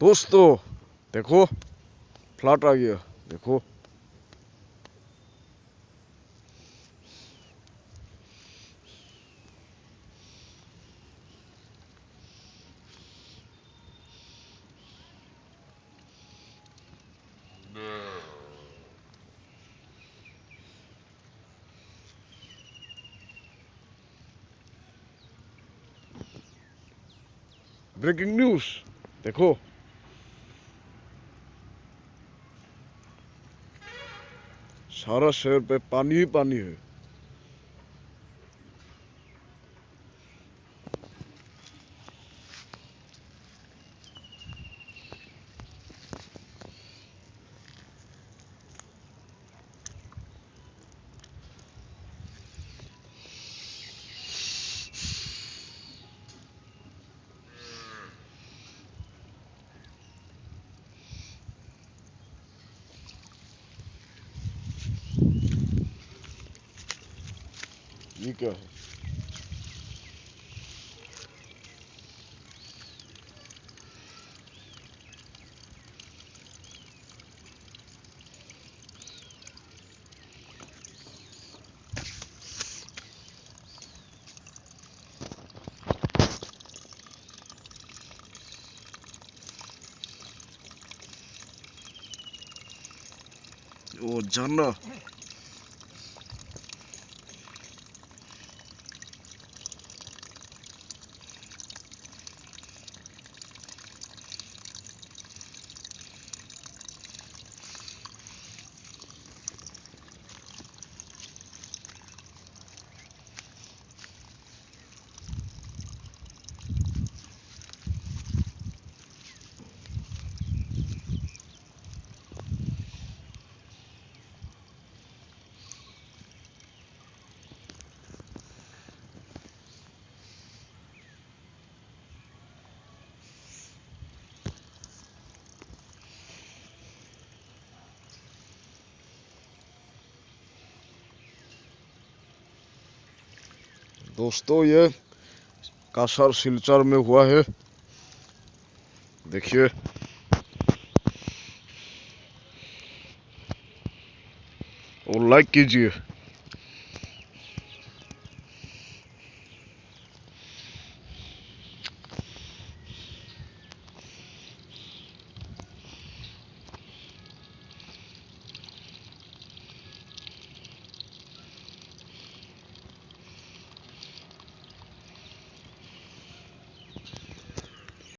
दोस्तों देखो फ्लड आ गया, देखो। ब्रेकिंग न्यूज देखो। सारा शहर पे पानी ही पानी है। ये क्या है? वो झरना। दोस्तों ये कासार सिलचर में हुआ है, देखिए। और लाइक कीजिए।